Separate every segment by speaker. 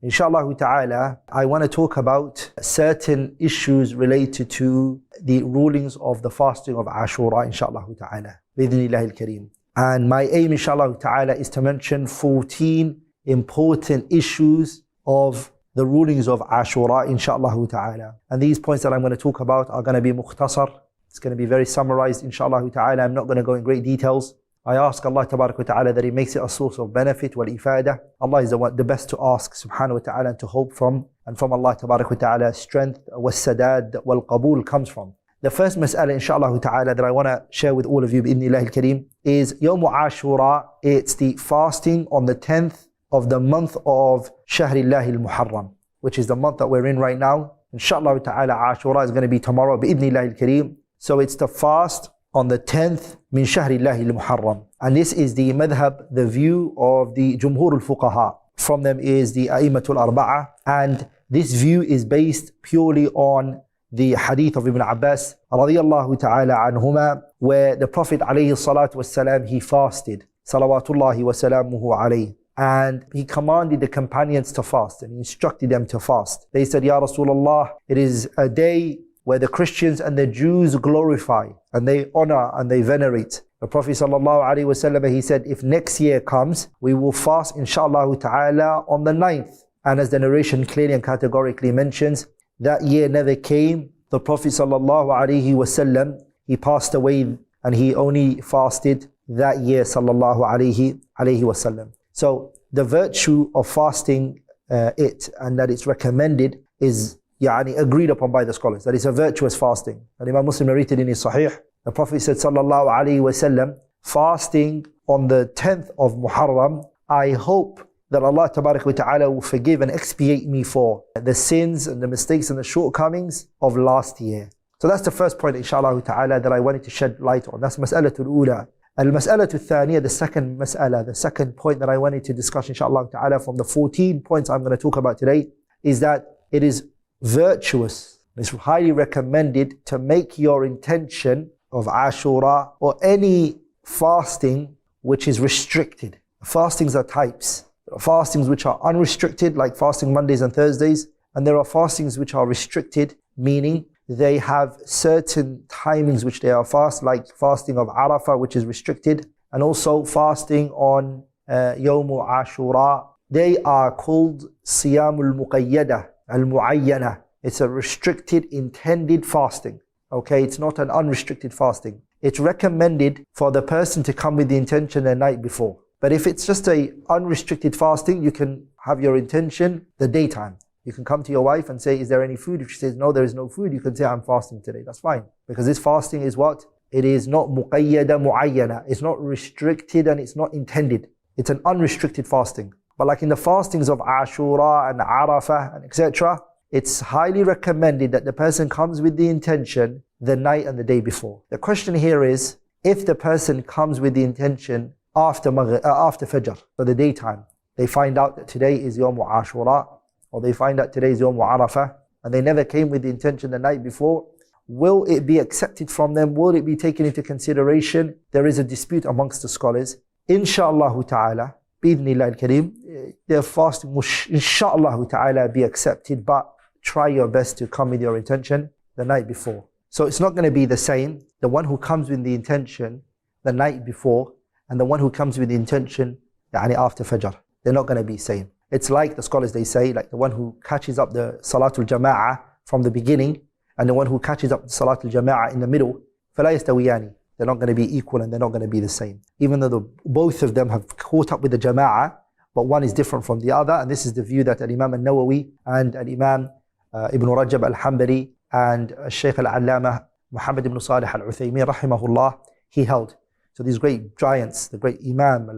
Speaker 1: Inshallah ta'ala, I want to talk about certain issues related to the rulings of the fasting of Ashura, inshallah ta'ala, bidhnillahil kareem. And my aim, inshallah ta'ala, is to mention 14 important issues of the rulings of Ashura, inshallah ta'ala. And these points that I'm going to talk about are going to be mukhtasar. It's going to be very summarized, inshallah ta'ala. I'm not going to go in great details. I ask Allah tabarak wa ta'ala that He makes it a source of benefit wal ifadah. Allah is the best to ask, subhanahu wa ta'ala, and to hope from. And from Allah tabarak wa ta'ala, strength, was sadad, wal qabul comes from. The first mas'ala, inshallah ta'ala, that I want to share with all of you, bi'idhnillahil kareem, is Yawm Ashura. It's the fasting on the 10th of the month of Shahrillahi al-Muharram, which is the month that we're in right now. Inshallah ta'ala, Ashura is going to be tomorrow, bi'idhnillahil kareem. So it's the fast on the 10th min Shahrillahi al-Muharram. And this is the madhab, the view of the Jumhur al-Fuqaha. From them is the A'immatul Arba'ah. And this view is based purely on the hadith of Ibn Abbas radiyallahu ta'ala anhuma, where the Prophet alayhi salatu wasalam, he fasted, salawatullahi wa salamuhu alayhi. And he commanded the companions to fast, and he instructed them to fast. They said, Ya Rasulullah, it is a day where the Christians and the Jews glorify and they honor and they venerate. The Prophet sallallahu alaihi wasallam, he said, if next year comes, we will fast inshallah ta'ala on the 9th. And as the narration clearly and categorically mentions, that year never came. The Prophet sallallahu alaihi wasallam, he passed away and he only fasted that year sallallahu alaihi wasallam. So the virtue of fasting it, and that it's recommended, is agreed upon by the scholars, that it's a virtuous fasting. And Imam Muslim narrated in his Sahih, the Prophet said sallallahu alaihi wasallam, fasting on the 10th of Muharram, I hope that Allah tabarak wa ta'ala will forgive and expiate me for the sins and the mistakes and the shortcomings of last year. So that's the first point, inshallah ta'ala, that I wanted to shed light on. That's mas'alatul ula. Al-mas'alatul thaniya, the second mas'ala, the second point that I wanted to discuss, inshallah ta'ala, from the 14 points I'm going to talk about today, is that it is virtuous. It's highly recommended to make your intention of Ashura or any fasting which is restricted. Fastings are types. There are fastings which are unrestricted, like fasting Mondays and Thursdays, and there are fastings which are restricted, meaning they have certain timings which they are fast, like fasting of Arafah, which is restricted, and also fasting on Yawm Ashura. They are called Siyamul Muqayyada, Al-Mu'ayyana. It's a restricted, intended fasting. Okay, it's not an unrestricted fasting. It's recommended for the person to come with the intention the night before. But if it's just a unrestricted fasting, you can have your intention the daytime. You can come to your wife and say, is there any food? If she says, no, there is no food, you can say, I'm fasting today. That's fine. Because this fasting is what? It is not muqayyada mu'ayyana. It's not restricted and it's not intended. It's an unrestricted fasting. But like in the fastings of Ashura and Arafah and etc., it's highly recommended that the person comes with the intention the night and the day before. The question here is, if the person comes with the intention after Fajr, so the daytime, they find out that today is Yawm Ashura, or they find out today is Yawm Arafah, and they never came with the intention the night before, will it be accepted from them? Will it be taken into consideration? There is a dispute amongst the scholars. Insha'Allah ta'ala, bi'idhnillah al-kareem, their fasting will insha'Allah ta'ala be accepted, but try your best to come with your intention the night before. So it's not going to be the same, the one who comes with the intention the night before and the one who comes with the intention after Fajr. They're not going to be same. It's like the scholars, they say, like the one who catches up the Salatul Jama'ah from the beginning and the one who catches up the Salatul Jama'ah in the middle, فَلَا يَسْتَوِيَانِ. They're not going to be equal and they're not going to be the same. Even though both of them have caught up with the Jama'ah, but one is different from the other. And this is the view that Imam al-Nawawi and Imam Ibn Rajab al-Hanbali and Shaykh al-Allama Muhammad ibn Salih al-Uthaymin rahimahullah, he held. So these great giants, the great Imam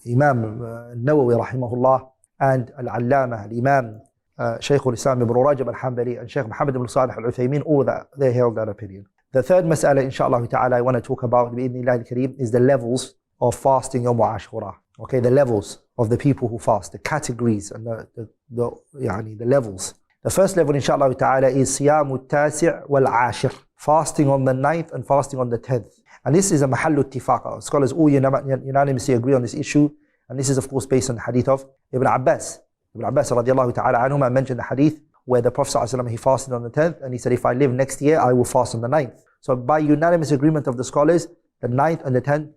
Speaker 1: al-Nawawi rahimahullah and al-Allama, al-Imam Shaykh al-Islam ibn Rajab al-Hanbali and Shaykh Muhammad ibn Salih al-Uthaymin, all that, they held that opinion. The third mas'ala, inshallah ta'ala, I want to talk about, bi'idhnillah al-kareem, is the levels of fasting Yawm Ashura. Okay, the levels of the people who fast, the categories and the levels. The first level, inshallah ta'ala, is Siyamu Tasi' wal Ashir, fasting on the 9th and fasting on the 10th. And this is a mahallu ittifaq. Scholars all unanimously agree on this issue. And this is, of course, based on the hadith of Ibn Abbas. Ibn Abbas radiallahu ta'ala anhuma mentioned the hadith where the Prophet ﷺ, he fasted on the 10th and he said, if I live next year, I will fast on the 9th. So by unanimous agreement of the scholars, the 9th and the 10th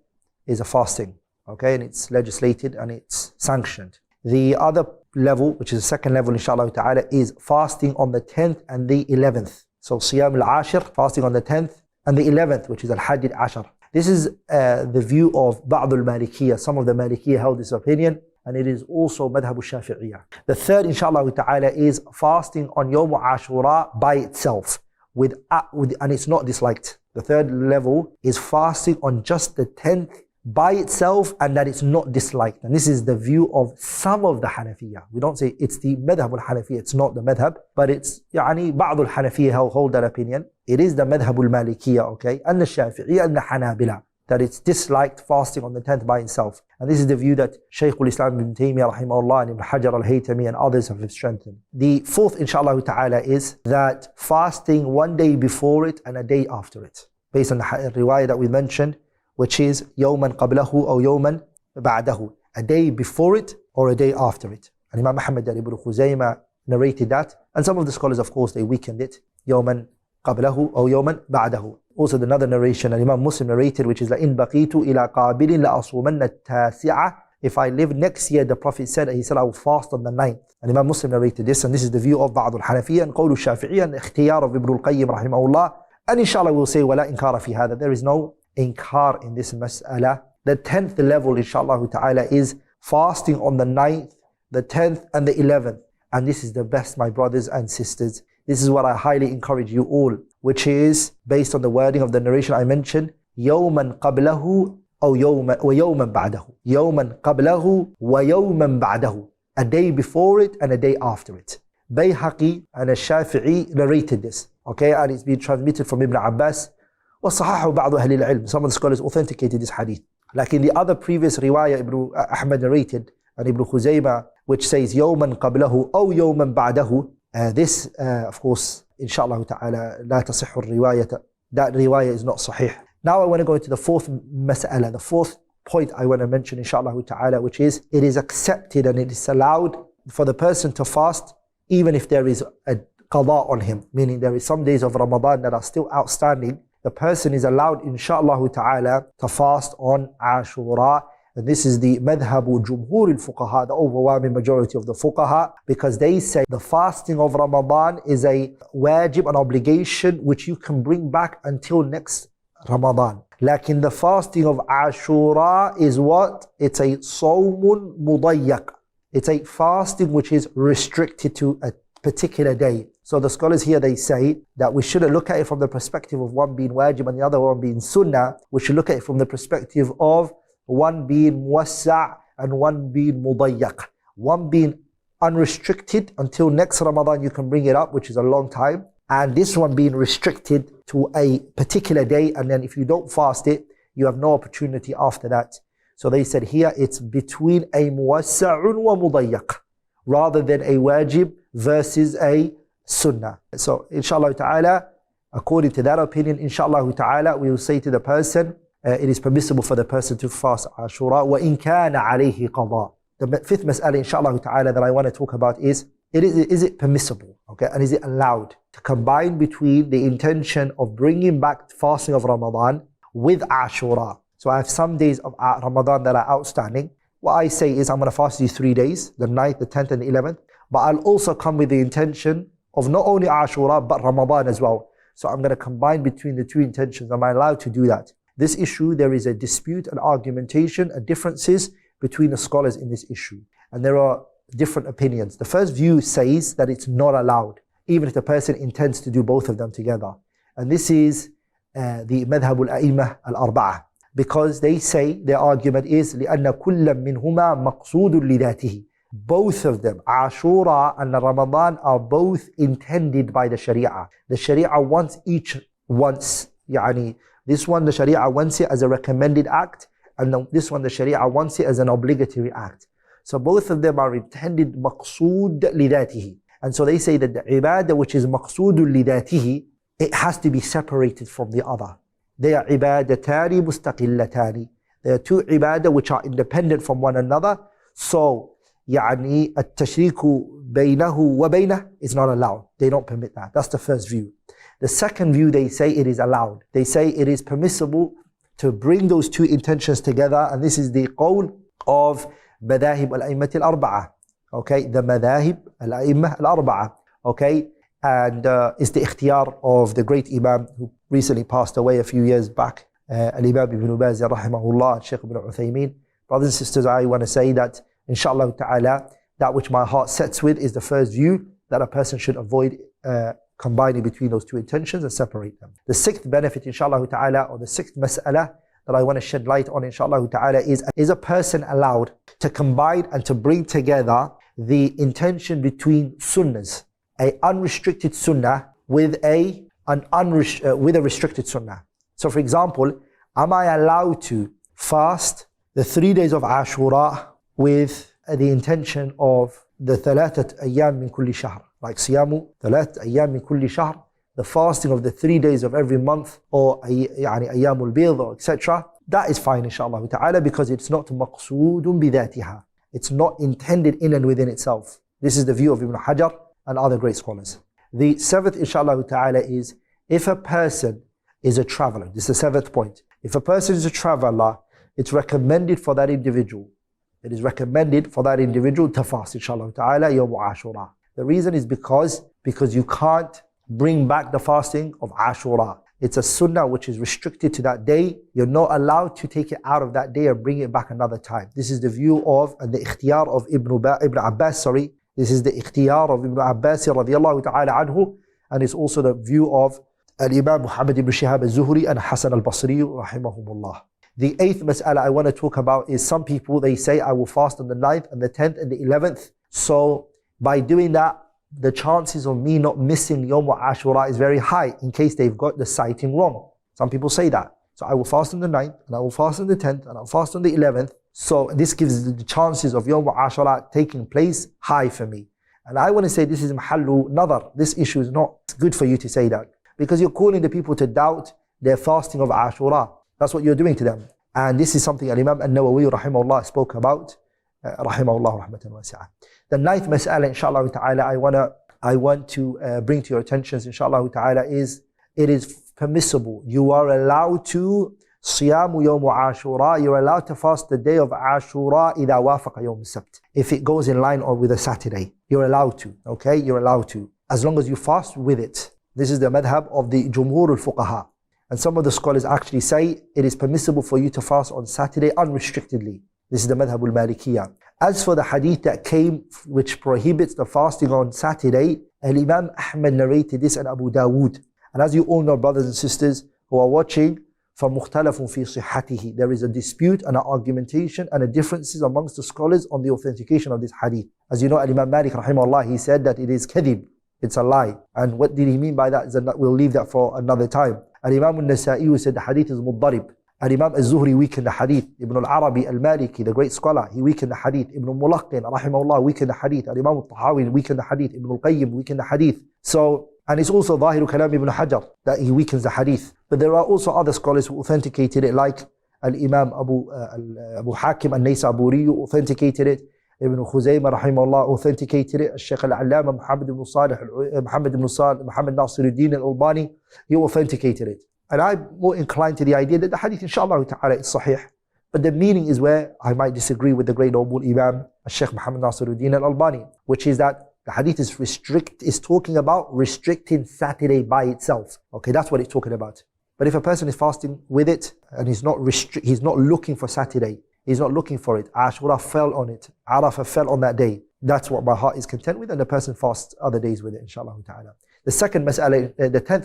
Speaker 1: is a fasting. Okay, and it's legislated and it's sanctioned. The other level, which is the second level inshallah ta'ala, is fasting on the 10th and the 11th. So Siyam al-Ashir, fasting on the 10th and the 11th, which is al-Hajj al-Ashar. This is the view of Ba'd al-Malikiyah. Some of the Malikiyah held this opinion, and it is also Madhab al-Shafi'iyah. The third inshallah ta'ala is fasting on Yawm Ashura by itself, and it's not disliked. The third level is fasting on just the 10th by itself, and that it's not disliked. And this is the view of some of the Hanafiyyah. We don't say it's the Madhab al-Hanafiyyah, it's not the Madhab, but it's Ba'd al-Hanafiyyah hold that opinion. It is the Madhab al-Malikiyah, okay, and the Shafi'iyah and the Hanabila, that it's disliked fasting on the 10th by itself. And this is the view that Shaykh al-Islam ibn Taymiyyah rahimahullah and Ibn Hajar al-Haytami and others have strengthened. The fourth inshallah ta'ala is that fasting one day before it and a day after it, based on the riwayah that we mentioned, which is يوما قبله أو يوما بعده, a day before it or a day after it. And Imam Muhammad ibn Khuzaymah narrated that, and some of the scholars of course they weakened it, يوما قبله أو يوما بعده. Also another narration, and Imam Muslim narrated, which is لَإِن بَقِيتُ إِلَىٰ قَابِلٍ لَأَصُومَنَّ التَّاسِعَةِ. If I live next year, the Prophet said, he said I will fast on the 9th. And Imam Muslim narrated this, and this is the view of Ba'd al-Hanafiyyah and Qawl al-Shafi'iyya and ikhtiyar of Ibn al-Qayyim rahimahullah. And inshallah we'll say وَلَا إِنْكَارَ فِي هَذا. There is no inkar in this mas'ala. The 10th level inshallah ta'ala is fasting on the 9th, the 10th and the 11th. And this is the best, my brothers and sisters. This is what I highly encourage you all, which is based on the wording of the narration I mentioned, يَوْمًا قَبْلَهُ أو وَيَوْمًا بَعْدَهُ. يَوْمًا قَبْلَهُ وَيَوْمًا بَعْدَهُ. A day before it and a day after it. Bayhaqi and al-Shafi'i narrated this. Okay, and it's been transmitted from Ibn Abbas. وَصَحَحُ بَعْضُ أَهْلِ الْعِلْمِ. Some of the scholars authenticated this hadith. Like in the other previous riwayah Ibn Ahmad narrated, and Ibn Khuzaymah, which says يَوْمًا قَبْلَهُ أو يَوْمًا بَعْدَهُ. This, of course, inshallah ta'ala, لا تصح الرواية. That riwayah is not sahih. Now I want to go into the fourth mas'ala, the fourth point I want to mention, inshallah ta'ala, which is, it is accepted and it is allowed for the person to fast even if there is a qada on him, meaning there is some days of Ramadan that are still outstanding. The person is allowed, inshallah ta'ala, to fast on Ashura. And this is the madhabu jumhur al-fuqaha, the overwhelming majority of the fuqaha, because they say the fasting of Ramadan is a wajib, an obligation which you can bring back until next Ramadan. Lakin the fasting of Ashura is what? It's a sawmun mudayyak. It's a fasting which is restricted to a particular day. So the scholars here, they say that we shouldn't look at it from the perspective of one being wajib and the other one being sunnah. We should look at it from the perspective of one being muwassa' and one being mudayyak. One being unrestricted until next Ramadan you can bring it up, which is a long time. And this one being restricted to a particular day, and then if you don't fast it, you have no opportunity after that. So they said here it's between a muwassa'un wa mudayyak, rather than a wajib versus a sunnah. So inshallah ta'ala, according to that opinion, inshallah ta'ala, we will say to the person, it is permissible for the person to fast Ashura, وَإِن كَانَ عَلَيْهِ قَضَاء. The fifth mas'ala, inshallah ta'ala, that I want to talk about is it permissible, okay, and is it allowed to combine between the intention of bringing back fasting of Ramadan with Ashura? So I have some days of Ramadan that are outstanding. What I say is I'm going to fast these 3 days, the 9th, the 10th and the 11th, but I'll also come with the intention of not only Ashura but Ramadan as well. So I'm going to combine between the two intentions. Am I allowed to do that? This issue, there is a dispute, an argumentation, and differences between the scholars in this issue. And there are different opinions. The first view says that it's not allowed, even if the person intends to do both of them together. And this is the madhab al-a'immah al-arba'ah. Because they say, their argument is, لِأَنَّ كُلًّا مِّنْهُمَا مَقْصُودٌ لِذَاتِهِ. Both of them, Ashura and Ramadan, are both intended by the Sharia. The Sharia wants each once. This one, the Sharia wants it as a recommended act, and this one, the Sharia wants it as an obligatory act. So both of them are intended maqsood lidatihi. And so they say that the ibadah which is maqsood lidatihi, it has to be separated from the other. They are ibadatani mustaqillatani. They are two ibadah which are independent from one another. So يعني التشريك بينه وبينه is not allowed. They don't permit that. That's the first view. The second view, they say it is allowed. They say it is permissible to bring those two intentions together, and this is the qawl of madahib al-a'immat al-arba'a. Okay, the madahib al-a'immat al-arba'a. Okay, and it's the ikhtiyar of the great Imam who recently passed away a few years back, Al-Imam Ibn Baz rahimahullah, Shaykh Ibn Uthaymeen. Brothers and sisters, I want to say that inshallah ta'ala, that which my heart sets with is the first view, that a person should avoid combining between those two intentions and separate them. The sixth benefit inshallah ta'ala, or the sixth mas'ala that I want to shed light on inshallah ta'ala, is a person allowed to combine and to bring together the intention between sunnahs, a unrestricted sunnah with a restricted sunnah. So for example, am I allowed to fast the 3 days of Ashura with the intention of the ثلاثة أيام من كل شهر, like صيام ثلاثة أيام من كل شهر, the fasting of the 3 days of every month, or يعني أيام البيض, or etc. That is fine inshallah ta'ala, because it's not مقصود بذاتها. It's not intended in and within itself. This is the view of Ibn Hajar and other great scholars. The seventh inshallah ta'ala is, if a person is a traveler, this is the seventh point. If a person is a traveler, it's recommended for that individual. It is recommended for that individual to fast inshallah ta'ala Yawm Ashura. The reason is because you can't bring back the fasting of Ashura. It's a sunnah which is restricted to that day. You're not allowed to take it out of that day and bring it back another time. This is the view of, and the ikhtiyar of Ibn Abbas, This is the ikhtiyar of Ibn Abbas radiyallahu ta'ala anhu, and it's also the view of Al-Imam Muhammad ibn Shihab al-Zuhri and Hassan al-Basri rahimahumullah. The eighth mas'ala I want to talk about is, some people, they say, I will fast on the 9th and the 10th and the 11th. So by doing that, the chances of me not missing Yawm Ashura is very high, in case they've got the sighting wrong. Some people say that. So I will fast on the 9th, and I will fast on the 10th, and I'll fast on the 11th. So this gives the chances of Yawm Ashura taking place high for me. And I want to say this is mahallu nadar. This issue is not good for you to say that, because you're calling the people to doubt their fasting of Ashura. That's what you're doing to them. And this is something Al-Imam An-Nawawi rahimahullah spoke about, rahimahullah rahmatan wasi'ah. The ninth mas'ala inshallah ta'ala I want to bring to your attentions inshallah ta'ala is, it is permissible. You are allowed to Siyamu Yawm Ashura, you're allowed to fast the day of Ashura إذا وافق يوم السبت. If it goes in line or with a Saturday, you're allowed to, okay? You're allowed to, as long as you fast with it. This is the madhab of the Jumhur al-Fuqaha. And some of the scholars actually say it is permissible for you to fast on Saturday unrestrictedly. This is the madhab al-Malikiyah. As for the hadith that came which prohibits the fasting on Saturday, Al-Imam Ahmad narrated this and Abu Dawood. And as you all know, brothers and sisters who are watching, فَمُخْتَلَفٌ فِي صِحَّتِهِ, there is a dispute and an argumentation and a differences amongst the scholars on the authentication of this hadith. As you know, Al-Imam Malik rahimahullah, he said that it is kadhib, it's a lie. And what did he mean by that? Is that we'll leave that for another time. Al-Imam al-Nasa'i said the hadith is muddarib. Al-Imam al-Zuhri weakened the hadith. Ibn al-Arabi al-Maliki, the great scholar, he weakened the hadith. Ibn al-Mulaqqin rahimahullah weakened the hadith. Al-Imam al-Tahawi weakened the hadith. Ibn al-Qayyim weakened the hadith. So, and it's also Zahiru Kalam Ibn Hajar that he weakens the hadith. But there are also other scholars who authenticated it, like Al-Imam Abu Hakim al-Naysaburi authenticated it. Ibn Khuzaymah rahimahullah authenticated it. Shaykh al-Allama Muhammad ibn Nasiruddin al-Albani, he authenticated it. And I'm more inclined to the idea that the hadith inshallah ta'ala is sahih. But the meaning is where I might disagree with the great noble Imam Shaykh Muhammad Nasiruddin al-Albani, which is that the hadith is talking about restricting Saturday by itself. Okay, that's what it's talking about. But if a person is fasting with it and he's not looking for Saturday, he's not looking for it, Ashura fell on it, Arafah fell on that day, that's what my heart is content with, and the person fasts other days with it, inshallah ta'ala. The tenth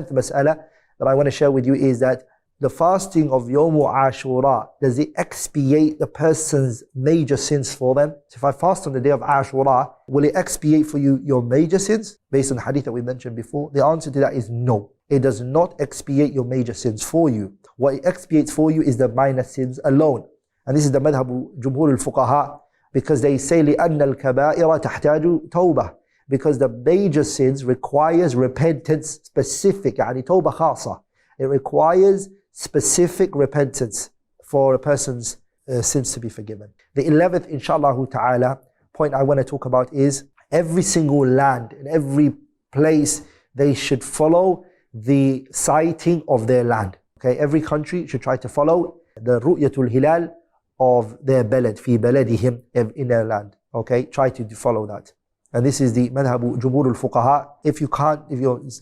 Speaker 1: mas'ala that I want to share with you is that the fasting of Yawm Ashura, does it expiate the person's major sins for them? So if I fast on the day of Ashura, will it expiate for you your major sins? Based on the hadith that we mentioned before, the answer to that is no. It does not expiate your major sins for you. What it expiates for you is the minor sins alone. And this is the madhab Jumhur al-Fuqaha, because they say لِأَنَّ الْكَبَائِرَ تَحْتَاجُ تَوْبَةً, because the major sins requires repentance specific, يعني توبة خاصة. It requires specific repentance for a person's sins to be forgiven. The 11th, inshallah ta'ala, point I want to talk about is every single land, in every place, they should follow the sighting of their land. Okay, every country should try to follow the ru'yatul hilal of their balad, fi baladihim, in their land. Okay, try to follow that. And this is the madhabu jumhur al-fuqaha. If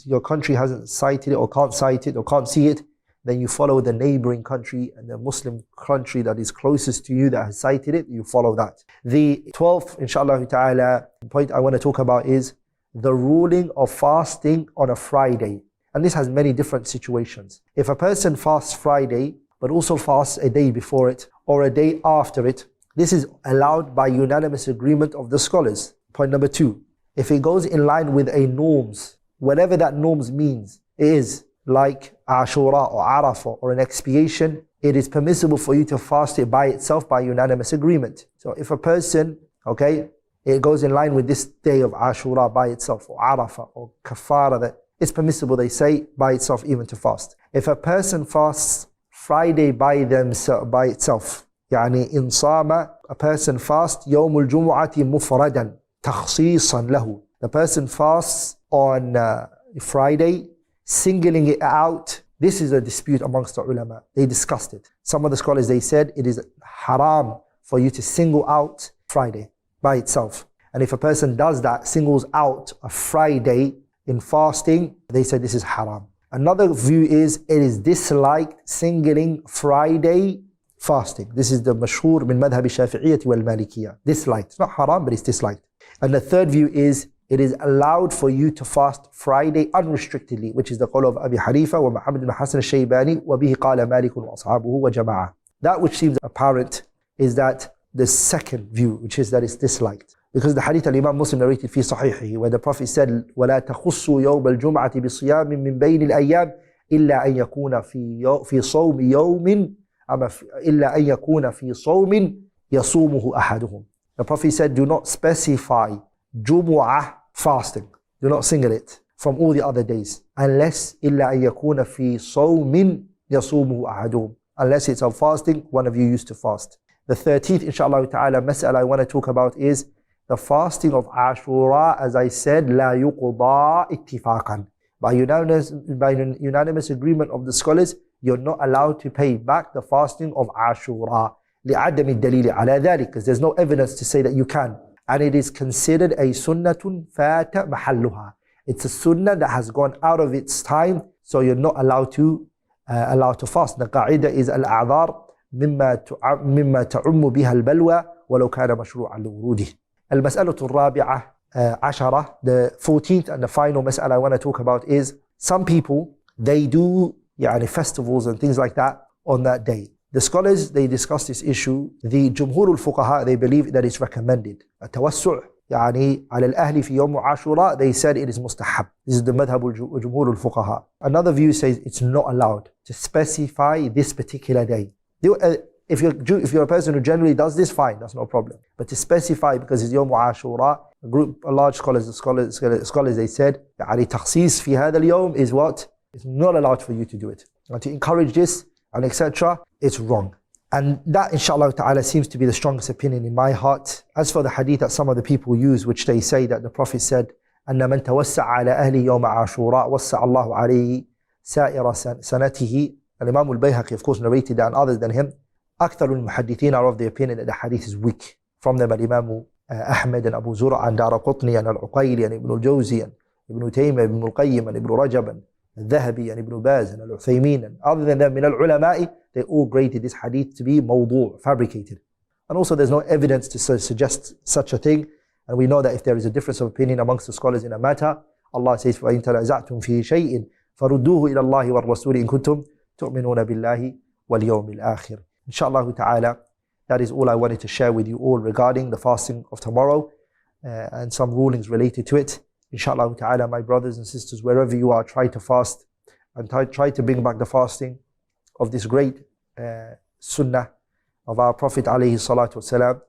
Speaker 1: your country hasn't sighted it or can't sight it or can't see it, then you follow the neighboring country and the Muslim country that is closest to you that has sighted it, you follow that. The 12th, inshallah ta'ala, point I want to talk about is the ruling of fasting on a Friday. And this has many different situations. If a person fasts Friday, but also fasts a day before it or a day after it, this is allowed by unanimous agreement of the scholars. Point number 2, if it goes in line with a norms, whatever that norms means, is like Ashura or Arafah or an expiation, it is permissible for you to fast it by itself by unanimous agreement. So if a person, okay, it goes in line with this day of Ashura by itself, or Arafah or Kafara, that it's permissible, they say, by itself even to fast. If a person fasts Friday by itself, يعني إن صام, a person fasts يوم الجمعة مفردا تخصيصا له. The person fasts on Friday, singling it out. This is a dispute amongst the ulama. They discussed it. Some of the scholars, they said it is haram for you to single out Friday by itself. And if a person does that, singles out a Friday in fasting, they said this is haram. Another view is it is disliked singling Friday fasting. This is the mashhur min madhab shafi'iyyah wal malikiyah. Disliked. It's not haram, but it's disliked. And the third view is it is allowed for you to fast Friday unrestrictedly, which is the qawl of Abi Hanifa wa Muhammad ibn Hassan al-Shaybani wa bihi qala Malik wa ashabuhu wa jama'ah. That which seems apparent is that the second view, which is that it's disliked. Because the hadith al-Imam Muslim narrated fi sahihihi, where the Prophet said, وَلَا تَخُصُّوا يَوْمَ الْجُمْعَةِ بِصِيَامٍ مِّن بَيْنِ الْأَيَّامِ إِلَّا أَن يَكُونَ في صوم يوم إِلَّا أَن يَكُونَ في صوم يَصُومُهُ أَحَدُهُم. The Prophet said, do not specify Jumu'ah fasting. Do not single it from all the other days. Unless إِلَّا أَن يَكُونَ فِي صَوْمٍ يَصُومُهُ أَحَدُهُم. Unless it's a fasting, one of you used to fast. The 13th, inshallah ta'ala, mas'ala I want to talk about is the fasting of Ashura, as I said, لا يقضى اتفاقا. By unanimous agreement of the scholars, you're not allowed to pay back the fasting of Ashura. لعدم الدليل على ذلك, because there's no evidence to say that you can. And it is considered a sunnatun فات محلها. It's a sunnah that has gone out of its time, so you're not allowed to fast. The qa'idah is al-a'dhar مما تعم بها البلوى ولو كان مشروعا لوروده. المسألة الرابعة عشرة, the 14th and the final mas'ala I want to talk about is some people, they do festivals and things like that on that day. The scholars, they discuss this issue. The Jumhur al-Fuqaha, they believe that it's recommended. التوسع على الأهل في يوم عاشوراء, they said it is mustahab. This is the madhab al-Jumhur al-Fuqaha. Another view says it's not allowed to specify this particular day. If you're a person who generally does this, fine, that's no problem. But to specify because it's Yawm Ashura, a large scholars, they said, يعني تخصيص في هذا اليوم is what? It's not allowed for you to do it. And to encourage this and etc., it's wrong. And that, inshallah ta'ala, seems to be the strongest opinion in my heart. As for the hadith that some of the people use, which they say that the Prophet said, أن من توسع على أهل يوم عاشوراء وسع الله عليه سائر سنته. And Imam al-Bayhaqi, of course, narrated that, and others than him. أكثر المحدثين are of the opinion that the hadith is weak. From them, Imam Ahmed and Abu Zura and Daraqutni and Al-Uqayli and Ibn al-Jawzi and Ibn Taymiyyah, Ibn al-Qayyim and Ibn Rajab and Al-Dhahabi and Ibn Baz and Al-Uthaymin, and other than them, min al-ulama'i, they all graded this hadith to be mawdu', fabricated. And also there's no evidence to suggest such a thing. And we know that if there is a difference of opinion amongst the scholars in a matter, Allah says, فَإِن تَنَازَعْتُمْ فِي شَيْءٍ فَرُدُّوهُ إِلَى اللَّهِ وَالرَّسُولِ إِن كُنتُمْ تُؤْمِنُونَ بِاللَّهِ وَالْيَوْمِ الْآخِرِ. Inshallah ta'ala, that is all I wanted to share with you all regarding the fasting of tomorrow and some rulings related to it. Inshallah ta'ala, my brothers and sisters, wherever you are, try to fast and try to bring back the fasting of this great sunnah of our Prophet alayhi salatu wasalam.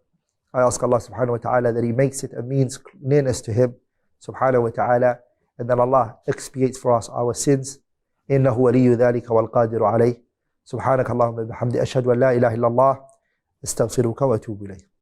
Speaker 1: I ask Allah subhanahu wa ta'ala that He makes it a means nearness to Him subhanahu wa ta'ala, and that Allah expiates for us our sins. إنه ولي ذلك والقادر عليه. سبحانك اللهم وبحمدك أشهد أن لا إله إلا الله استغفرك واتوب اليك.